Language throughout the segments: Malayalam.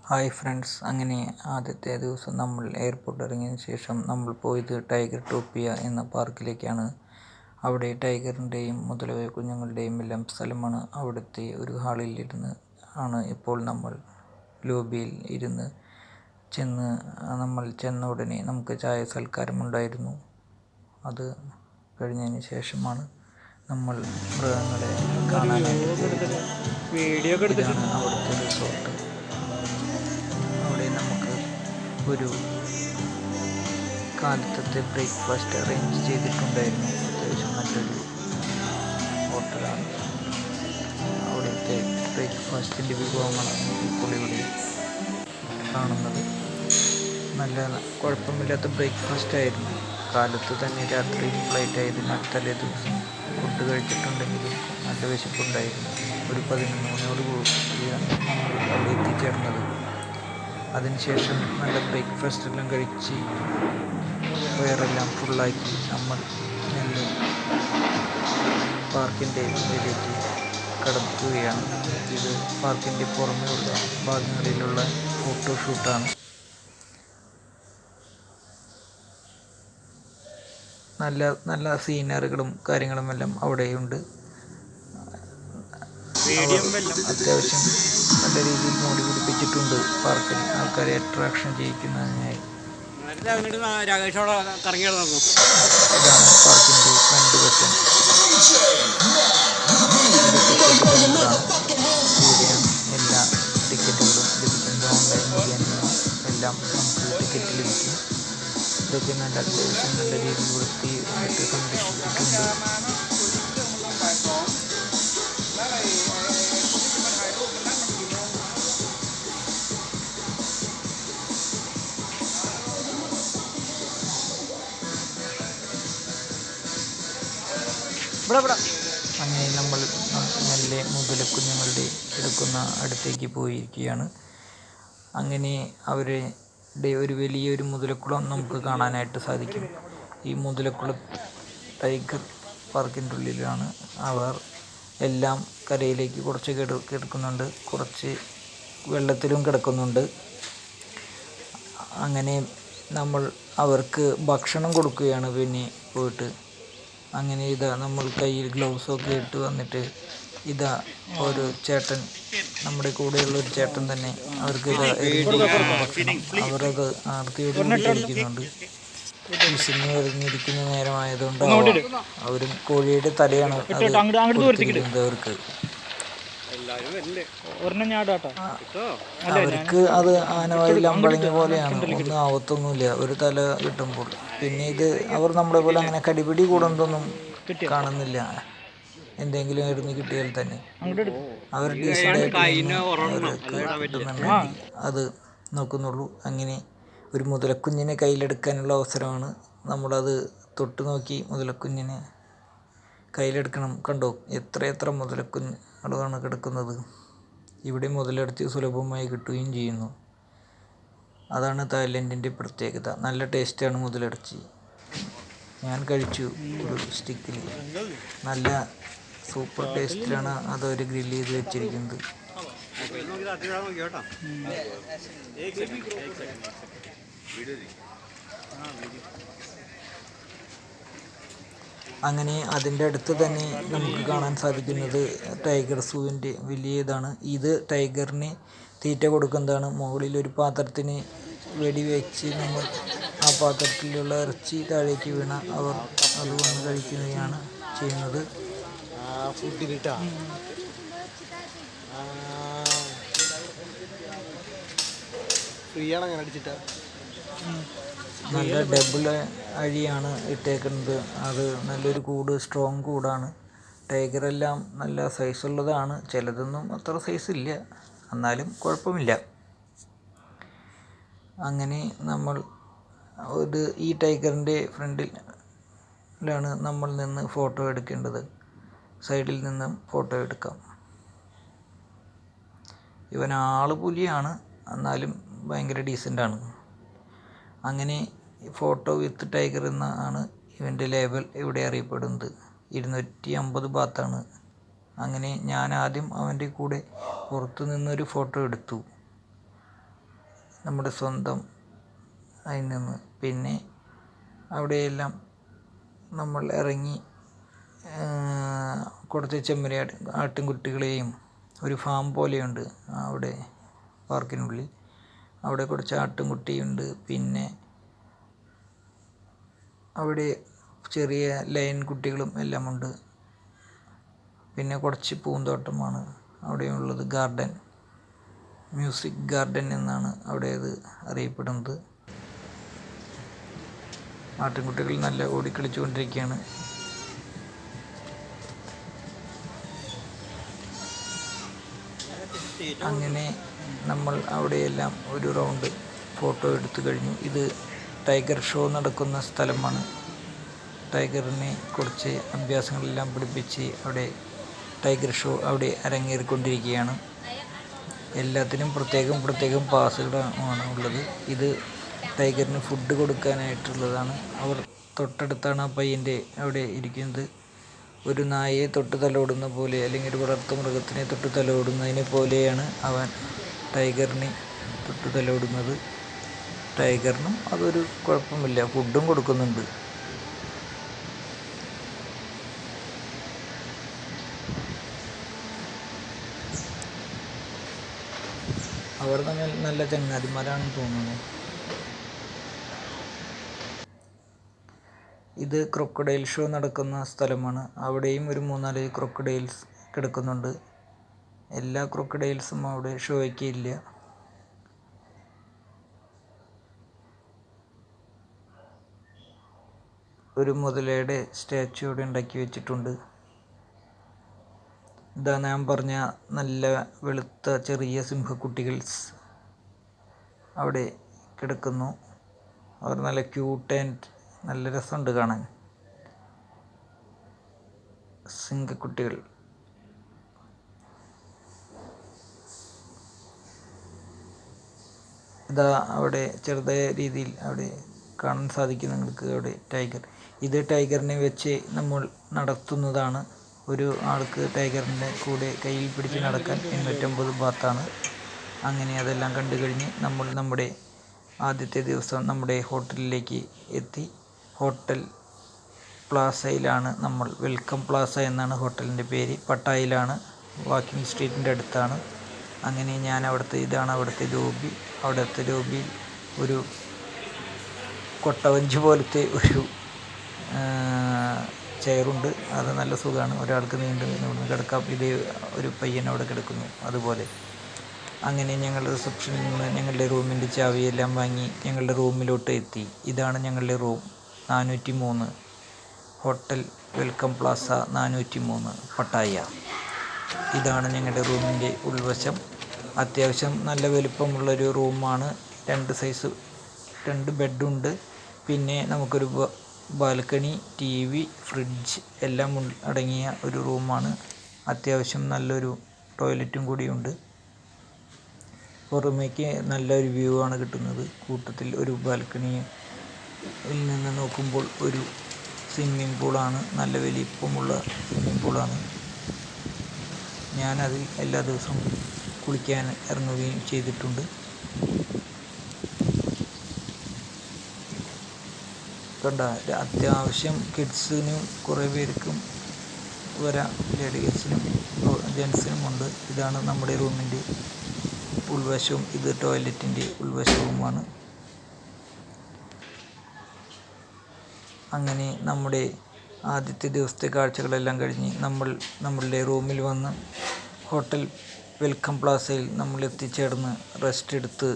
ഹായ് ഫ്രണ്ട്സ്, അങ്ങനെ ആദ്യത്തെ ദിവസം നമ്മൾ എയർപോർട്ട് ഇറങ്ങിയതിന് ശേഷം നമ്മൾ പോയത് ടൈഗർ ടോപ്പിയ എന്ന പാർക്കിലേക്കാണ്. അവിടെ ടൈഗറിൻ്റെയും മുതലവ കുഞ്ഞുങ്ങളുടെയും എല്ലാം സ്ഥലമാണ്. അവിടുത്തെ ഒരു ഹാളിൽ ഇരുന്ന് ആണ് ഇപ്പോൾ നമ്മൾ ലോബിയിൽ ഇരുന്ന് നമ്മൾ ചെന്ന ഉടനെ നമുക്ക് ചായ സൽക്കാരമുണ്ടായിരുന്നു. അത് കഴിഞ്ഞതിന് ശേഷമാണ് നമ്മൾ മൃഗങ്ങളെ കാണാനായിട്ട് പോയത്. ഇതാണ് അവിടുത്തെ റിസോർട്ട്. അവിടെ നമുക്ക് ഒരു കാലത്തെ ബ്രേക്ക്ഫാസ്റ്റ് അറേഞ്ച് ചെയ്തിട്ടുണ്ടായിരുന്നു. അത്യാവശ്യം നല്ലൊരു ഹോട്ടലാണ്. അവിടുത്തെ ബ്രേക്ക്ഫാസ്റ്റിൻ്റെ വിഭവങ്ങളാണ് ഇപ്പോൾ ഇവിടെ കാണുന്നത്. നല്ല കുഴപ്പമില്ലാത്ത ബ്രേക്ക്ഫാസ്റ്റ് ആയിരുന്നു. കാലത്ത് തന്നെ രാത്രി ഫ്ലൈറ്റ് ആയതിനാൽ തലേ ദിവസം ഫുഡ് കഴിച്ചിട്ടുണ്ടെങ്കിലും നല്ല വിശപ്പുണ്ടായിരുന്നു. ഒരു 11 മണിയോട് കൂടിയാണ് നമ്മൾ അവിടെ എത്തിച്ചേർന്നത്. അതിനുശേഷം നല്ല ബ്രേക്ക്ഫാസ്റ്റ് എല്ലാം കഴിച്ച് വയറെല്ലാം ഫുള്ളാക്കി നമ്മൾ മെല്ലെ പാർക്കിൻ്റെ ഉള്ളിലേക്ക് കടക്കുകയാണ്. ഇത് പാർക്കിൻ്റെ പുറമെയുള്ള ഭാഗങ്ങളിലുള്ള ഫോട്ടോഷൂട്ടാണ്. നല്ല നല്ല സീനറികളും കാര്യങ്ങളുമെല്ലാം അവിടെയുണ്ട്. അത്യാവശ്യം നല്ല രീതിയിൽ മോടി പിടിപ്പിച്ചിട്ടുണ്ട് പാർക്കിൽ ആൾക്കാരെ അട്രാക്ഷൻ ചെയ്യിക്കുന്നതിനായി. ഇതാണ് പാർക്കിൻ്റെ ഫ്രണ്ട് വശം. ഇവിടെയാണ് എല്ലാ ടിക്കറ്റുകളും ലഭിക്കുന്നത്. ഓൺലൈൻ മുഖേന എല്ലാം നമുക്ക് ടിക്കറ്റ് ലഭിക്കും. ഇതൊക്കെ നല്ല അത്യാവശ്യം നല്ല രീതിയിൽ വൃത്തിയായിട്ട് സംരക്ഷിച്ചിട്ടുണ്ട്. അങ്ങനെ നമ്മൾ മെല്ലെ മുതലക്കുഞ്ഞുങ്ങളുടെ എടുക്കുന്ന അടുത്തേക്ക് പോയിരിക്കുകയാണ്. അങ്ങനെ അവരുടെ ഒരു വലിയൊരു മുതലക്കുളം നമുക്ക് കാണാനായിട്ട് സാധിക്കും. ഈ മുതലക്കുളം ടൈഗർ പാർക്കിൻ്റെ ഉള്ളിലാണ്. അവർ എല്ലാം കരയിലേക്ക് കുറച്ച് കിടക്കുന്നുണ്ട്, കുറച്ച് വെള്ളത്തിലും കിടക്കുന്നുണ്ട്. അങ്ങനെ നമ്മൾ അവർക്ക് ഭക്ഷണം കൊടുക്കുകയാണ് പിന്നെ പോയിട്ട്. അങ്ങനെ ഇതാ നമ്മൾ കയ്യിൽ ഗ്ലൗസൊക്കെ ഇട്ട് വന്നിട്ട് ഇതാ ഒരു ചേട്ടൻ, നമ്മുടെ കൂടെയുള്ള ഒരു ചേട്ടൻ തന്നെ അവർക്ക് ഭക്ഷണം അവരത് ആർത്തിയോടുകൂടി കഴിക്കുന്നുണ്ട്. വിശന്ന് എറിഞ്ഞിരിക്കുന്ന നേരമായതുകൊണ്ട് അവർ കോഴിയുടെ തലയാണ് അത് കൊടുത്തിരിക്കുന്നത്. അവർക്ക് അത് ആനവായിൽ അമ്പളങ്ങ പോലെയാണ്, ഒന്നും ആവത്തൊന്നുമില്ല ഒരു തല കിട്ടുമ്പോൾ. പിന്നെ ഇത് അവർ നമ്മളെ പോലെ അങ്ങനെ കടിപിടി കൂടുന്നതൊന്നും കാണുന്നില്ല. എന്തെങ്കിലും എറിഞ്ഞ് കിട്ടിയാൽ തന്നെ അവർ ഡീസൻ്റായിട്ട് അത് നോക്കുന്നുള്ളൂ. അങ്ങനെ ഒരു മുതലക്കുഞ്ഞിനെ കയ്യിലെടുക്കാനുള്ള അവസരമാണ്. നമ്മളത് തൊട്ട് നോക്കി മുതലക്കുഞ്ഞിനെ കയ്യിലെടുക്കണം. കണ്ടോ, എത്ര മുതലക്കുഞ്ഞുങ്ങളാണ് കിടക്കുന്നത്. ഇവിടെ മുതലിറച്ചി സുലഭമായി കിട്ടുകയും ചെയ്യുന്നു. അതാണ് തായ്ലൻഡിൻ്റെ പ്രത്യേകത. നല്ല ടേസ്റ്റാണ് മുതലിറച്ചി. ഞാൻ കഴിച്ചു ഒരു സ്റ്റിക്കിൽ. നല്ല സൂപ്പർ ടേസ്റ്റിലാണ് അതവർ ഗ്രില്ല് ചെയ്ത് വെച്ചിരിക്കുന്നത്. അങ്ങനെ അതിൻ്റെ അടുത്ത് തന്നെ നമുക്ക് കാണാൻ സാധിക്കുന്നത് ടൈഗർ സൂവിൻ്റെ വലിയ ഇതാണ്. ഇത് ടൈഗറിന് തീറ്റ കൊടുക്കുന്നതാണ്. മുകളിലൊരു പാത്രത്തിന് വെടിവെച്ച് നമ്മൾ ആ പാത്രത്തിലുള്ള ഇറച്ചി താഴേക്ക് വീണ അവർ അത് വന്ന് കഴിക്കുകയാണ് ചെയ്യുന്നത്. നല്ല ഡബിൾ അഴിയാണ് ഇട്ടേക്കുന്നത്. അത് നല്ലൊരു സ്ട്രോങ് കൂടാണ്. ടൈഗറെല്ലാം നല്ല സൈസുള്ളതാണ്. ചിലതൊന്നും അത്ര സൈസില്ല, എന്നാലും കുഴപ്പമില്ല. അങ്ങനെ നമ്മൾ ഈ ടൈഗറിൻ്റെ ഫ്രണ്ടിലാണ് നമ്മൾ നിന്ന് ഫോട്ടോ എടുക്കേണ്ടത്. സൈഡിൽ നിന്നും ഫോട്ടോ എടുക്കാം. ഇവൻ ആള് പുലിയാണ്, എന്നാലും ഭയങ്കര ഡീസൻ്റാണ്. അങ്ങനെ ഫോട്ടോ വിത്ത് ടൈഗർ എന്നാണ് ഇവൻ്റെ ലേബൽ ഇവിടെ അറിയപ്പെടുന്നത്. 250 ബാത്താണ്. അങ്ങനെ ഞാൻ ആദ്യം അവൻ്റെ കൂടെ പുറത്തു നിന്നൊരു ഫോട്ടോ എടുത്തു. നമ്മുടെ സ്വന്തം അതിൽ നിന്ന്. പിന്നെ അവിടെയെല്ലാം നമ്മൾ ഇറങ്ങി കുറച്ച് ചെമ്മരി ആട്ടിൻകുട്ടികളെയും ഒരു ഫാം പോലെയുണ്ട് അവിടെ പാർക്കിനുള്ളിൽ. അവിടെ കുറച്ച് ആട്ടിൻകുട്ടിയുണ്ട്. പിന്നെ അവിടെ ചെറിയ ലയൺ കുട്ടികളും എല്ലാം ഉണ്ട്. പിന്നെ കുറച്ച് പൂന്തോട്ടമാണ് അവിടെയുള്ളത്. ഗാർഡൻ, മ്യൂസിക് ഗാർഡൻ എന്നാണ് അവിടെ അത് അറിയപ്പെടുന്നത്. ആട്ടിൻകുട്ടികൾ നല്ല ഓടിക്കളിച്ചുകൊണ്ടിരിക്കുകയാണ്. അങ്ങനെ നമ്മൾ അവിടെയെല്ലാം ഒരു റൗണ്ട് ഫോട്ടോ എടുത്തു കഴിഞ്ഞു. ഇത് ടൈഗർ ഷോ നടക്കുന്ന സ്ഥലമാണ്. ടൈഗറിനെ കുറച്ച് അഭ്യാസങ്ങളെല്ലാം പഠിപ്പിച്ച് അവിടെ ടൈഗർ ഷോ അവിടെ അരങ്ങേറിക്കൊണ്ടിരിക്കുകയാണ്. എല്ലാത്തിനും പ്രത്യേകം പാസുകളാണ് ഉള്ളത്. ഇത് ടൈഗറിന് ഫുഡ് കൊടുക്കാനായിട്ടുള്ളതാണ്. അവർ തൊട്ടടുത്താണ് ആ പയ്യൻ്റെ അവിടെ ഇരിക്കുന്നത്. ഒരു നായയെ തൊട്ട് തലോടുന്ന പോലെ, അല്ലെങ്കിൽ ഒരു വളർത്തു മൃഗത്തിനെ തൊട്ട് തലോടുന്നതിനെ പോലെയാണ് അവൻ ടൈഗറിനെ തൊട്ട് തലോടുന്നത്. ടൈഗറിനും അതൊരു കുഴപ്പമില്ല, ഫുഡും കൊടുക്കുന്നുണ്ട്. അവർ തമ്മിൽ നല്ല ചങ്ങാതിമാരാണെന്ന് തോന്നുന്നു. ഇത് ക്രൊക്കഡൈൽ ഷോ നടക്കുന്ന സ്ഥലമാണ്. അവിടെയും ഒരു 3-4 ക്രൊക്കഡൈൽസ് കിടക്കുന്നുണ്ട്. എല്ലാ ക്രൊക്കഡൈൽസും അവിടെ ഷോയ്ക്ക് ഇല്ല. ഒരു മുതലയുടെ സ്റ്റാച്ചു അവിടെ ഉണ്ടാക്കി വെച്ചിട്ടുണ്ട്. ഇതാ ഞാൻ പറഞ്ഞ നല്ല വെളുത്ത ചെറിയ സിംഹക്കുട്ടികൾ അവിടെ കിടക്കുന്നു. അവർ നല്ല ക്യൂട്ട് ആൻഡ് നല്ല രസമുണ്ട് കാണാൻ. സിംഹക്കുട്ടികൾ. ഇതാ അവിടെ ചെറുതായ രീതിയിൽ അവിടെ കാണാൻ സാധിക്കും നിങ്ങൾക്ക്. അവിടെ ടൈഗർ. ഇത് ടൈഗറിനെ വെച്ച് നമ്മൾ നടത്തുന്നതാണ്. ഒരു ആൾക്ക് ടൈഗറിൻ്റെ കൂടെ കയ്യിൽ പിടിച്ച് നടക്കാൻ 850 ബാത്താണ്. അങ്ങനെ അതെല്ലാം കണ്ടു കഴിഞ്ഞ് നമ്മൾ നമ്മുടെ ആദ്യത്തെ ദിവസം നമ്മുടെ ഹോട്ടലിലേക്ക് എത്തി. ഹോട്ടൽ പ്ലാസയിലാണ് നമ്മൾ. വെൽക്കം പ്ലാസ എന്നാണ് ഹോട്ടലിൻ്റെ പേര്. പട്ടായയിലാണ്, വാക്കിംഗ് സ്ട്രീറ്റിൻ്റെ അടുത്താണ്. അങ്ങനെ ഇതാണ് അവിടുത്തെ ലോബി. അവിടുത്തെ ലോബിയിൽ ഒരു കൊട്ടവഞ്ചി പോലത്തെ ഒരു ചെയറുണ്ട്. അത് നല്ല സുഖമാണ്. ഒരാൾക്ക് നീണ്ടു കിടക്കാം. ഇത് ഒരു പയ്യൻ അവിടെ കിടക്കുന്നു അതുപോലെ. അങ്ങനെ ഞങ്ങൾ റിസപ്ഷനിൽ നിന്ന് ഞങ്ങളുടെ റൂമിൻ്റെ ചാവിയെല്ലാം വാങ്ങി ഞങ്ങളുടെ റൂമിലോട്ട് എത്തി. ഇതാണ് ഞങ്ങളുടെ room 403, hotel welcome Plaza 403 Pattaya. ഇതാണ് ഞങ്ങളുടെ റൂമിൻ്റെ ഉൾവശം. അത്യാവശ്യം നല്ല വലുപ്പമുള്ളൊരു റൂമാണ്. 2 ബെഡുണ്ട്. പിന്നെ നമുക്കൊരു ബാൽക്കണി, TV, ഫ്രിഡ്ജ് എല്ലാം അടങ്ങിയ ഒരു റൂമാണ്. അത്യാവശ്യം നല്ലൊരു ടോയ്ലറ്റും കൂടിയുണ്ട്. പുറമേക്ക് നല്ലൊരു വ്യൂ ആണ് കിട്ടുന്നത്. കൂട്ടത്തിൽ ഒരു ബാൽക്കണിയിൽ നിന്ന് നോക്കുമ്പോൾ ഒരു സ്വിമ്മിംഗ് പൂളാണ്. നല്ല വലിപ്പമുള്ള സ്വിമ്മിംഗ് പൂളാണ്. ഞാനതിൽ എല്ലാ ദിവസവും കുളിക്കാൻ ഇറങ്ങുകയും ചെയ്തിട്ടുണ്ട്. കണ്ട, അത്യാവശ്യം കിഡ്സിനും കുറേ പേർക്കും വരാം. ലേഡീസിനും ജെൻസിനും ഉണ്ട്. ഇതാണ് നമ്മുടെ റൂമിൻ്റെ ഉൾവശവും. ഇത് ടോയ്ലറ്റിൻ്റെ ഉൾവശവുമാണ്. അങ്ങനെ നമ്മുടെ ആദ്യത്തെ ദിവസത്തെ കാഴ്ചകളെല്ലാം കഴിഞ്ഞ് നമ്മളുടെ റൂമിൽ വന്ന് ഹോട്ടൽ വെൽക്കം പ്ലാസയിൽ നമ്മൾ എത്തിച്ചേർന്ന് റെസ്റ്റ് എടുത്ത്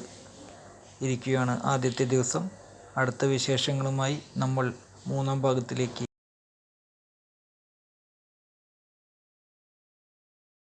ഇരിക്കുകയാണ് ആദ്യത്തെ ദിവസം. അടുത്ത വിശേഷങ്ങളുമായി നമ്മൾ 3-ാം ഭാഗത്തിലേക്ക്